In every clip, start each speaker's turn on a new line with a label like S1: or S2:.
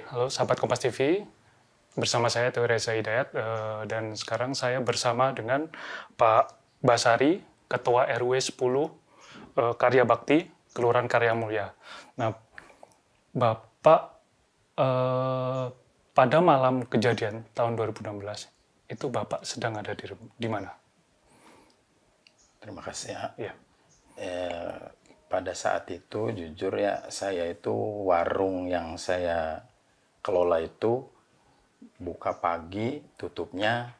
S1: Halo sahabat Kompas TV, bersama saya Teo Reza Hidayat, dan sekarang saya bersama dengan Pak Basari, Ketua RW 10 Karya Bakti, Kelurahan Karya Mulya. Nah, Bapak pada malam kejadian tahun 2016, itu Bapak sedang ada di mana?
S2: Terima kasih ya.
S1: Iya.
S2: Pada saat itu jujur ya, saya itu warung yang saya kelola itu buka pagi, tutupnya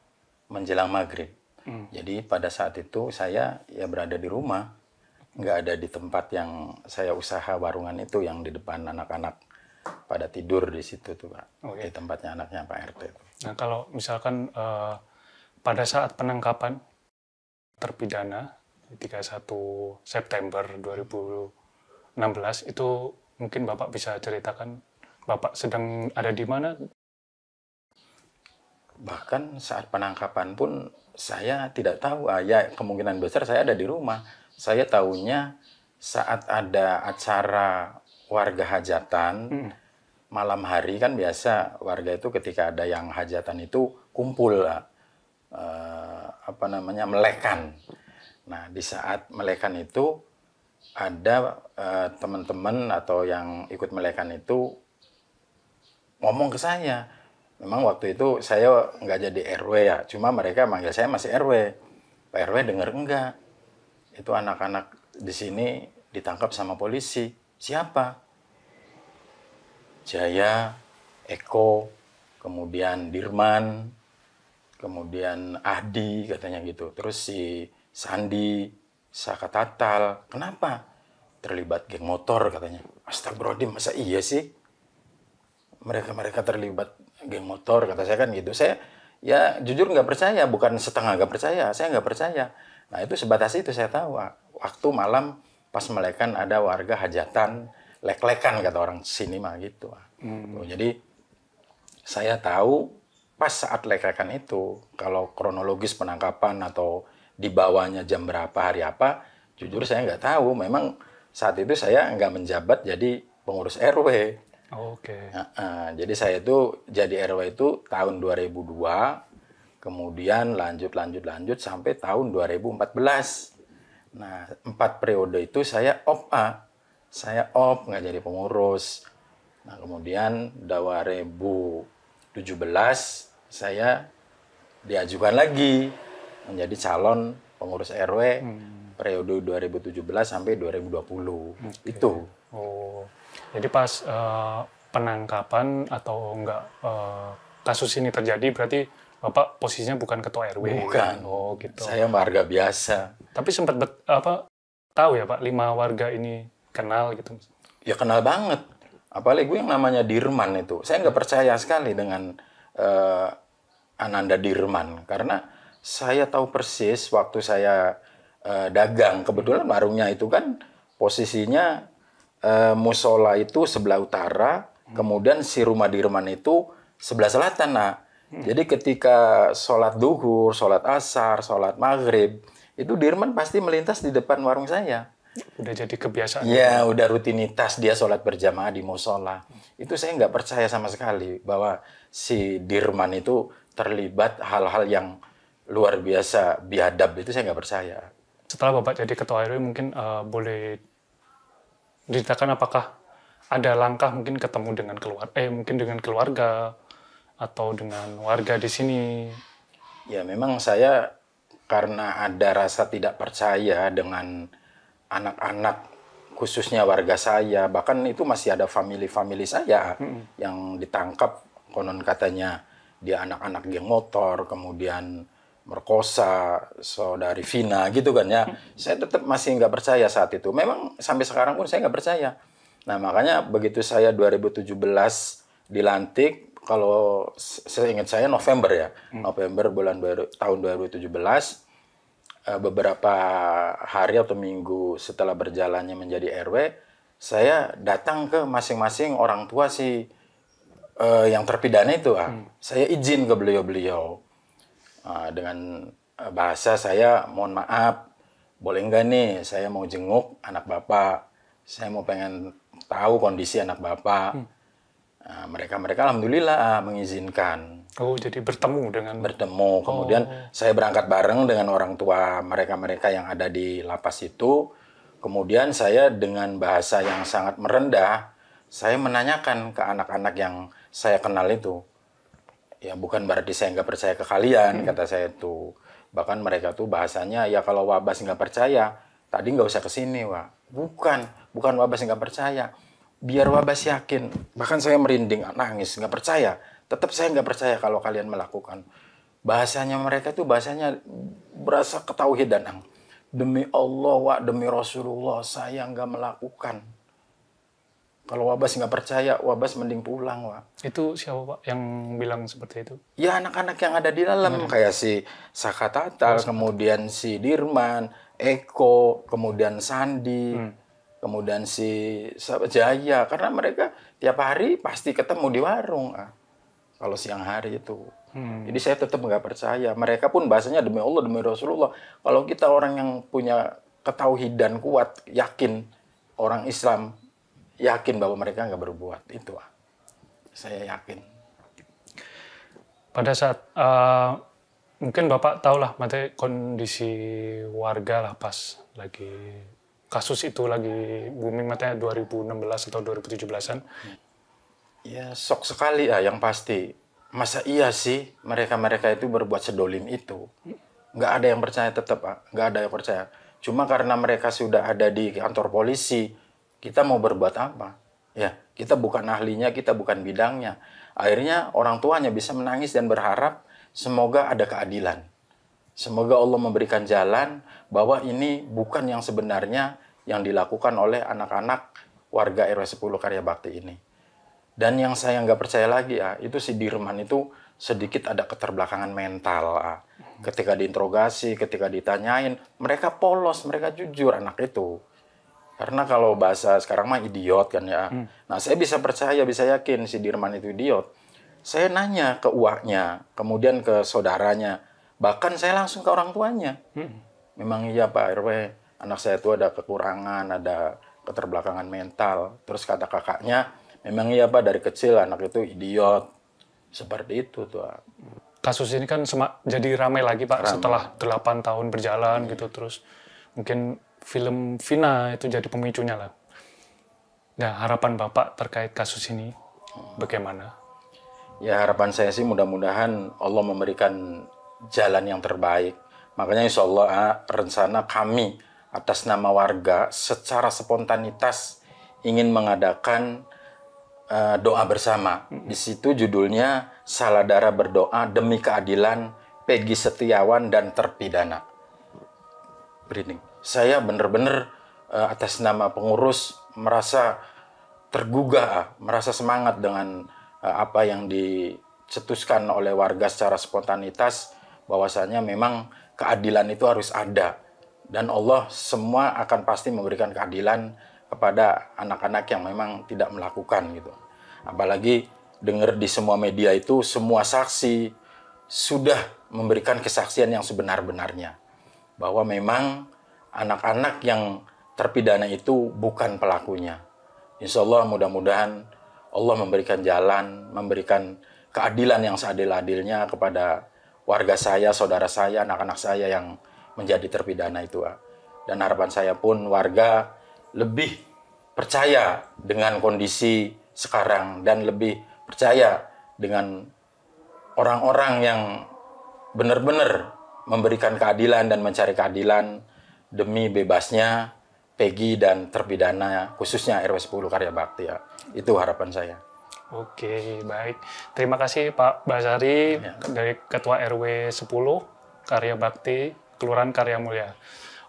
S2: menjelang maghrib. Jadi pada saat itu saya ya berada di rumah, nggak ada di tempat yang saya usaha warungan itu, yang di depan anak-anak pada tidur di situ tuh Pak.
S1: Oke.
S2: Di tempatnya anaknya Pak RT itu.
S1: Nah, kalau misalkan pada saat penangkapan terpidana 31 September 2016 itu mungkin Bapak bisa ceritakan Bapak sedang ada di mana?
S2: Bahkan saat penangkapan pun saya tidak tahu, ya kemungkinan besar saya ada di rumah. Saya tahunya saat ada acara warga hajatan, malam hari kan biasa warga itu ketika ada yang hajatan itu kumpul lah, melekan. Nah di saat melekan itu ada teman-teman atau yang ikut melekan itu ngomong ke saya. Memang waktu itu saya nggak jadi RW ya, cuma mereka manggil saya masih RW. Pak RW denger enggak? Itu anak-anak di sini ditangkap sama polisi. Siapa? Jaya, Eko, kemudian Dirman, kemudian Adi katanya gitu. Terus si Sandi, Saka Tatal. Kenapa? Terlibat geng motor katanya. Astagfirullahaladzim, masa iya sih? Mereka terlibat geng motor, kata saya kan gitu. Saya ya jujur nggak percaya, bukan setengah nggak percaya, saya nggak percaya. Nah itu sebatas itu saya tahu. Waktu malam pas melekan ada warga hajatan, lek-lekan kata orang sini mah gitu. Tuh, jadi saya tahu pas saat lek-lekan itu, kalau kronologis penangkapan atau dibawanya jam berapa, hari apa, jujur saya nggak tahu. Memang saat itu saya nggak menjabat jadi pengurus RW.
S1: Oke.
S2: Jadi saya itu jadi RW itu tahun 2002, kemudian lanjut sampai tahun 2014. Nah, 4 periode itu saya saya nggak jadi pengurus. Nah, kemudian 2017 saya diajukan lagi menjadi calon pengurus RW periode 2017 sampai 2020.
S1: Okay.
S2: Itu.
S1: Oh, jadi pas penangkapan atau enggak kasus ini terjadi berarti Bapak posisinya bukan ketua RW?
S2: Bukan.
S1: Oh, gitu.
S2: Saya warga biasa.
S1: Tapi sempat tahu ya Pak, 5 warga ini kenal gitu?
S2: Ya kenal banget. Apalagi gue yang namanya Dirman itu. Saya nggak percaya sekali dengan Ananda Dirman. Karena saya tahu persis waktu saya dagang. Kebetulan warungnya itu kan posisinya musola itu sebelah utara. Kemudian si rumah Dirman itu sebelah selatan. Nah, jadi ketika sholat duhur, sholat asar, sholat maghrib, itu Dirman pasti melintas di depan warung saya.
S1: Udah jadi kebiasaan?
S2: Ya, udah rutinitas dia sholat berjamaah di musola. Itu saya nggak percaya sama sekali bahwa si Dirman itu terlibat hal-hal yang luar biasa biadab, itu saya nggak percaya.
S1: Setelah Bapak jadi ketua RW mungkin boleh diceritakan apakah ada langkah mungkin ketemu dengan mungkin dengan keluarga atau dengan warga di sini?
S2: Ya memang saya karena ada rasa tidak percaya dengan anak-anak, khususnya warga saya, bahkan itu masih ada family saya yang ditangkap, konon katanya dia anak-anak geng motor, kemudian merkosa saudari Vina gitu kan ya. Saya tetap masih nggak percaya saat itu. Memang sampai sekarang pun saya nggak percaya. Nah makanya begitu saya 2017 dilantik, kalau seingat saya November ya, November tahun 2017, beberapa hari atau minggu setelah berjalannya menjadi RW, saya datang ke masing-masing orang tua yang terpidana itu. Saya izin ke beliau-beliau dengan bahasa saya, mohon maaf, boleh nggak nih saya mau jenguk anak bapak, saya mau pengen tahu kondisi anak bapak. Nah, mereka alhamdulillah mengizinkan.
S1: Oh, jadi bertemu dengan...
S2: Bertemu, kemudian saya berangkat bareng dengan orang tua mereka-mereka yang ada di lapas itu. Kemudian saya dengan bahasa yang sangat merendah, saya menanyakan ke anak-anak yang saya kenal itu. Ya bukan berarti saya nggak percaya ke kalian, kata saya itu. Bahkan mereka tuh bahasanya, ya kalau Wabas nggak percaya, tadi nggak usah kesini, Wak. Bukan Wabas nggak percaya. Biar Wabas yakin. Bahkan saya merinding, nangis, nggak percaya. Tetap saya nggak percaya kalau kalian melakukan. Bahasanya mereka tuh bahasanya berasa ketauhidan, Ang. Demi Allah, Wak, demi Rasulullah, saya nggak melakukan. Kalau Wabas nggak percaya, Wabas mending pulang, Wak.
S1: Itu siapa, Pak, yang bilang seperti itu?
S2: Ya anak-anak yang ada di dalam, kayak si Sakatatal, kemudian si Dirman, Eko, kemudian Sandi, kemudian si Jaya. Karena mereka tiap hari pasti ketemu di warung. Kalau siang hari itu. Jadi saya tetap nggak percaya. Mereka pun bahasanya demi Allah, demi Rasulullah. Kalau kita orang yang punya ketauhidan kuat, yakin, orang Islam, yakin bahwa mereka nggak berbuat. Itu saya yakin.
S1: Pada saat mungkin Bapak tahu lah materi kondisi warga lah pas lagi kasus itu lagi booming, matanya 2016 atau 2017-an.
S2: Ya shock sekali ya yang pasti. Masa iya sih mereka-mereka itu berbuat sedolim itu? Nggak ada yang percaya tetap, nggak ada yang percaya. Cuma karena mereka sudah ada di kantor polisi, kita mau berbuat apa? Ya, kita bukan ahlinya, kita bukan bidangnya. Akhirnya orang tuanya bisa menangis dan berharap semoga ada keadilan. Semoga Allah memberikan jalan bahwa ini bukan yang sebenarnya yang dilakukan oleh anak-anak warga RW 10 Karya Bakti ini. Dan yang saya nggak percaya lagi itu si Dirman itu sedikit ada keterbelakangan mental. Ketika diinterogasi, ketika ditanyain, mereka polos, mereka jujur anak itu. Karena kalau bahasa sekarang mah idiot kan ya. Nah saya bisa percaya, bisa yakin si Dirman itu idiot. Saya nanya ke uaknya, kemudian ke saudaranya. Bahkan saya langsung ke orang tuanya. Memang iya Pak RW, anak saya itu ada kekurangan, ada keterbelakangan mental. Terus kata kakaknya, memang iya Pak dari kecil anak itu idiot. Seperti itu tuh.
S1: Kasus ini kan jadi ramai lagi Pak setelah 8 tahun berjalan gitu. Terus mungkin film Vina itu jadi pemicunya lah. Nah, harapan Bapak terkait kasus ini bagaimana?
S2: Ya harapan saya sih mudah-mudahan Allah memberikan jalan yang terbaik. Makanya insya Allah rencana kami atas nama warga secara spontanitas ingin mengadakan doa bersama. Di situ judulnya Saladara Berdoa Demi Keadilan Peggy Setiawan dan Terpidana. Berinding. Saya benar-benar atas nama pengurus merasa tergugah, merasa semangat dengan apa yang dicetuskan oleh warga secara spontanitas, bahwasanya memang keadilan itu harus ada. Dan Allah semua akan pasti memberikan keadilan kepada anak-anak yang memang tidak melakukan gitu. Apalagi dengar di semua media itu semua saksi sudah memberikan kesaksian yang sebenar-benarnya. Bahwa memang anak-anak yang terpidana itu bukan pelakunya. Insya Allah mudah-mudahan Allah memberikan jalan, memberikan keadilan yang seadil-adilnya kepada warga saya, saudara saya, anak-anak saya yang menjadi terpidana itu. Dan harapan saya pun warga lebih percaya dengan kondisi sekarang dan lebih percaya dengan orang-orang yang benar-benar memberikan keadilan dan mencari keadilan demi bebasnya Peggy dan terpidana khususnya RW 10 Karya Bakti ya. Itu harapan saya.
S1: Oke, baik. Terima kasih Pak Basari dari Ketua RW 10 Karya Bakti, Kelurahan Karya Mulia.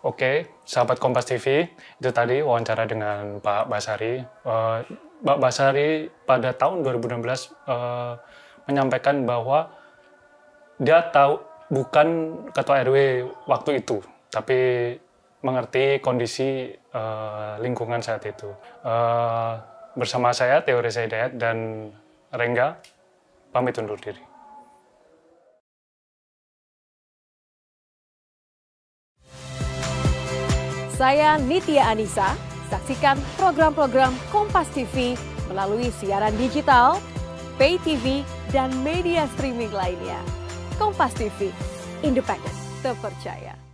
S1: Oke, sahabat Kompas TV, itu tadi wawancara dengan Pak Basari. Pak Basari pada tahun 2016 menyampaikan bahwa dia tahu bukan Ketua RW waktu itu, tapi mengerti kondisi lingkungan saat itu. Bersama saya, Theo Reza Hidayat dan Rengga, pamit undur diri.
S3: Saya Nitya Anissa, saksikan program-program Kompas TV melalui siaran digital, pay TV, dan media streaming lainnya. Kompas TV, independen, terpercaya.